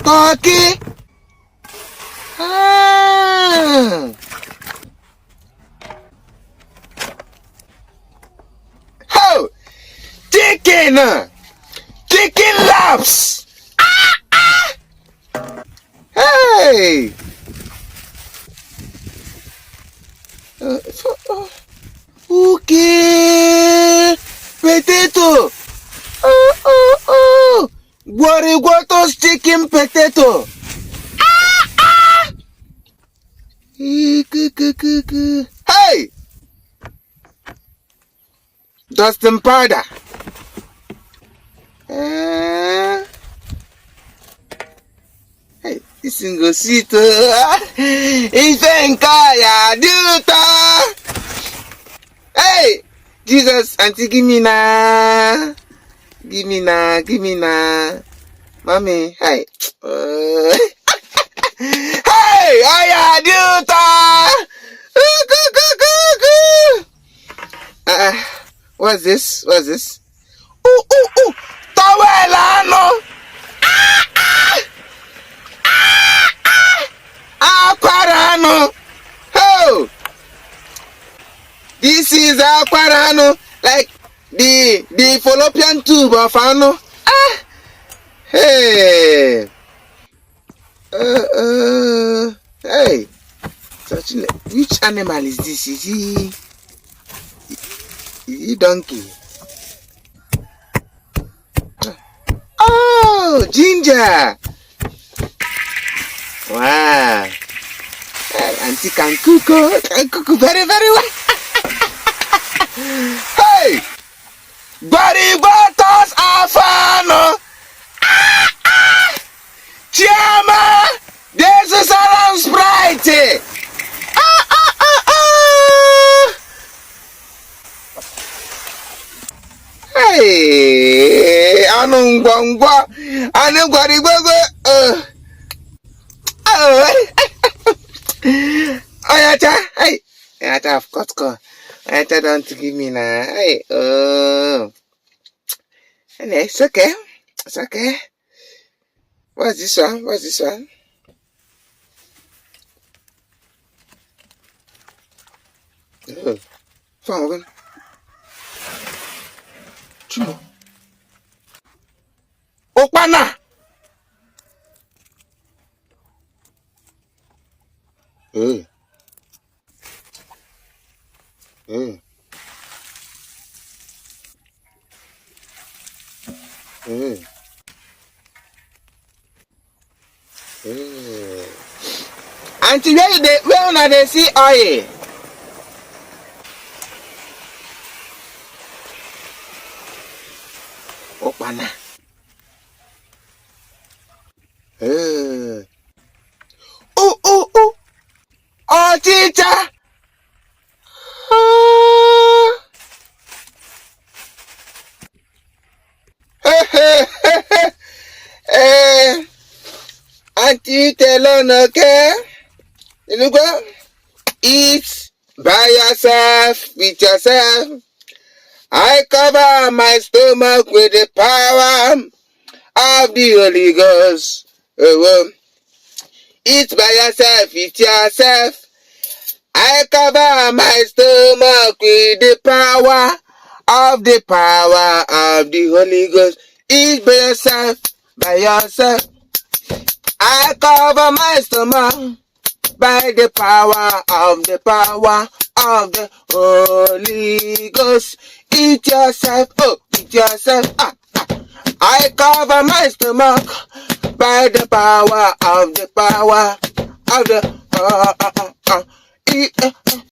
Turkey. Ah. Oh, chicken. Chicken laps. Hey. Okay. Potato. Oh. Guariguato's chicken potato. Hey! Dustin powder. Hey, this thing go sweet. Ifenkaya Duta. Hey! Jesus, auntie, give me na. Give me na. Mommy, hey. Hey! Aya Duta! What's this? Ooh! Towel, ano? Aquarano! Oh! This is aquarano, like the fallopian tube of ano. Hey! Hey! Which animal is this? Is he donkey? Oh, ginger! Wow! Auntie can cook very, very well. Hey! Body butters are fun! Chiama! There's a salon sprite! Hey! Anu ngwangwa! Anu gwarigwagwe! Oyata! Hey! Oyata, of course, go. Oyata, don't give me na. Hey! It's okay. It's okay. What's this one? Oh, fun. Chumo. Opana. Auntie, where una dey see oil? Opana. Oh, teacher. Auntie, tell on, okay? You go eat by yourself, with yourself. I cover my stomach with the power of the Holy Ghost. Eat by yourself, with yourself. I cover my stomach with the power of the Holy Ghost. Eat by yourself. I cover my stomach by the power of the Holy Ghost. Eat yourself, eat yourself. I cover my stomach by the power of the